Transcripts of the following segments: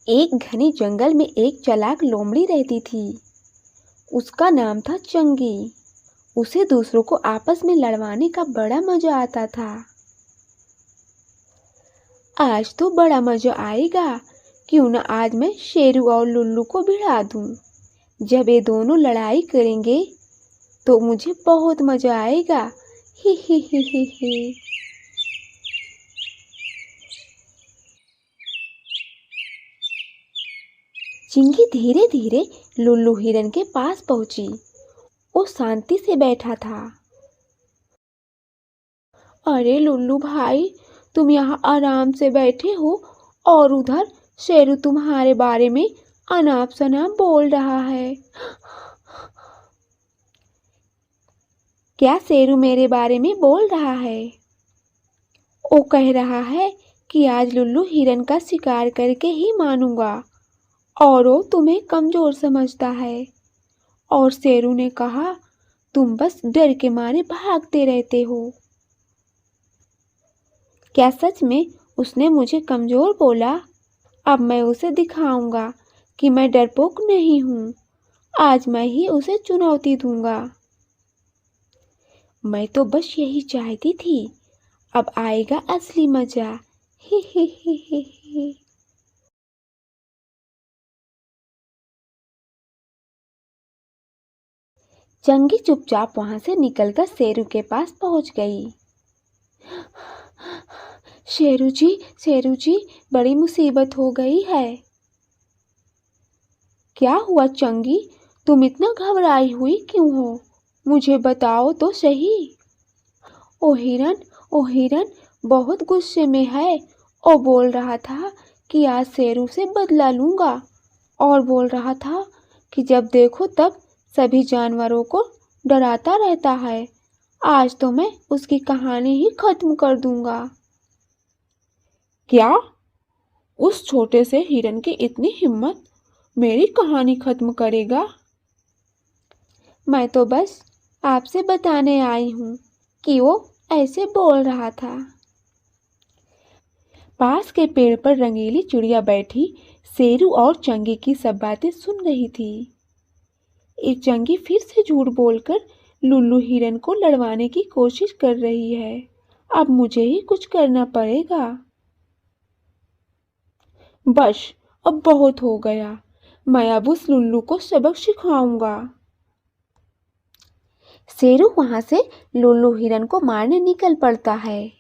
एक घने जंगल में एक चालाक लोमड़ी रहती थी। उसका नाम था चंगी। उसे दूसरों को आपस में लड़वाने का बड़ा मजा आता था। आज तो बड़ा मजा आएगा, क्यों न आज मैं शेरू और लुल्लू को भिड़ा दूं। जब ये दोनों लड़ाई करेंगे तो मुझे बहुत मजा आएगा। ही ही ही ही ही। चिंगी धीरे धीरे लुल्लू हिरन के पास पहुंची। वो शांति से बैठा था। अरे लुल्लू भाई, तुम यहाँ आराम से बैठे हो और उधर शेरू तुम्हारे बारे में अनाप शनाप बोल रहा है। क्या शेरू मेरे बारे में बोल रहा है? वो कह रहा है कि आज लुल्लू हिरन का शिकार करके ही मानूंगा और वो तुम्हें कमजोर समझता है। और शेरू ने कहा, तुम बस डर के मारे भागते रहते हो। क्या सच में उसने मुझे कमजोर बोला? अब मैं उसे दिखाऊंगा कि मैं डरपोक नहीं हूँ। आज मैं ही उसे चुनौती दूंगा। मैं तो बस यही चाहती थी। अब आएगा असली मजा। ही ही ही ही ही। चंगी चुपचाप वहां से निकलकर शेरू के पास पहुंच गई। शेरू जी, बड़ी मुसीबत हो गई है। क्या हुआ चंगी? तुम इतना घबराई हुई क्यों हो? मुझे बताओ तो सही। ओ हिरन बहुत गुस्से में है। ओ बोल रहा था कि आज शेरू से बदला लूंगा और बोल रहा था कि जब देखो तब सभी जानवरों को डराता रहता है। आज तो मैं उसकी कहानी ही खत्म कर दूंगा। क्या? उस छोटे से हिरन की इतनी हिम्मत? मेरी कहानी खत्म करेगा? मैं तो बस आपसे बताने आई हूँ कि वो ऐसे बोल रहा था। पास के पेड़ पर रंगीली चिड़िया बैठी शेरू और चंगी की सब बातें सुन रही थी। एक चंगी फिर से झूठ बोलकर लुल्लू हिरन को लड़वाने की कोशिश कर रही है। अब मुझे ही कुछ करना पड़ेगा। बस, अब बहुत हो गया। मैं अब उस लुल्लू को सबक सिखाऊंगा। शेरू वहां से लुल्लू हिरन को मारने निकल पड़ता है।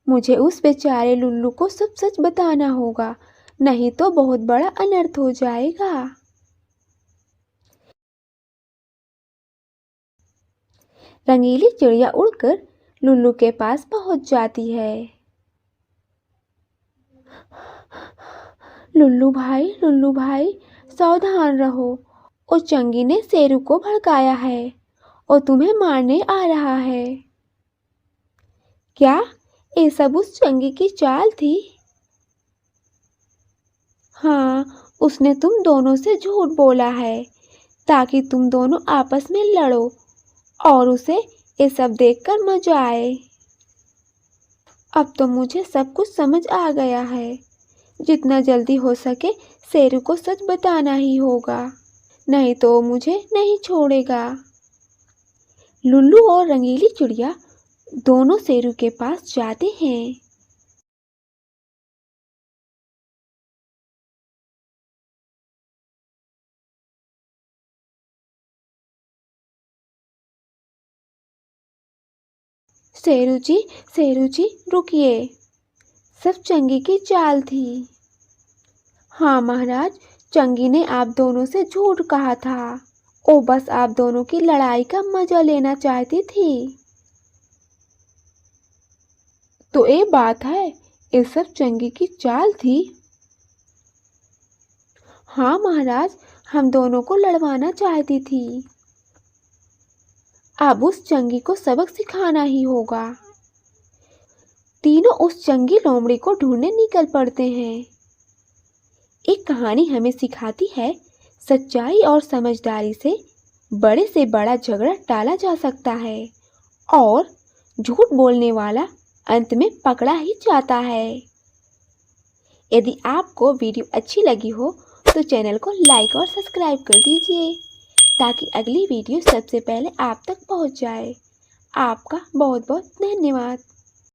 मुझे उस बेचारे लुल्लू को सब सच बताना होगा, नहीं तो बहुत बड़ा अनर्थ हो जाएगा। रंगीली चिड़िया उड़कर लुल्लू के पास पहुंच जाती है। लुल्लू भाई, सावधान रहो। उस चंगी ने शेरू को भड़काया है और तुम्हें मारने आ रहा है। क्या ये सब उस चंगी की चाल थी? हाँ, उसने तुम दोनों से झूठ बोला है ताकि तुम दोनों आपस में लड़ो और उसे ये सब देखकर मजा आए। अब तो मुझे सब कुछ समझ आ गया है। जितना जल्दी हो सके शेरू को सच बताना ही होगा, नहीं तो मुझे नहीं छोड़ेगा। लुल्लू और रंगीली चिड़िया दोनों शेरू के पास जाते हैं। शेरू जी रुकिए। सब चंगी की चाल थी। हाँ महाराज, चंगी ने आप दोनों से झूठ कहा था। वो बस आप दोनों की लड़ाई का मजा लेना चाहती थी। तो ये बात है, ये सब चंगी की चाल थी। हाँ महाराज, हम दोनों को लड़वाना चाहती थी। अब उस चंगी को सबक सिखाना ही होगा। तीनों उस चंगी लोमड़ी को ढूंढने निकल पड़ते हैं। एक कहानी हमें सिखाती है, सच्चाई और समझदारी से बड़ा झगड़ा टाला जा सकता है और झूठ बोलने वाला अंत में पकड़ा ही जाता है। यदि आपको वीडियो अच्छी लगी हो तो चैनल को लाइक और सब्सक्राइब कर दीजिए ताकि अगली वीडियो सबसे पहले आप तक पहुंच जाए। आपका बहुत बहुत धन्यवाद।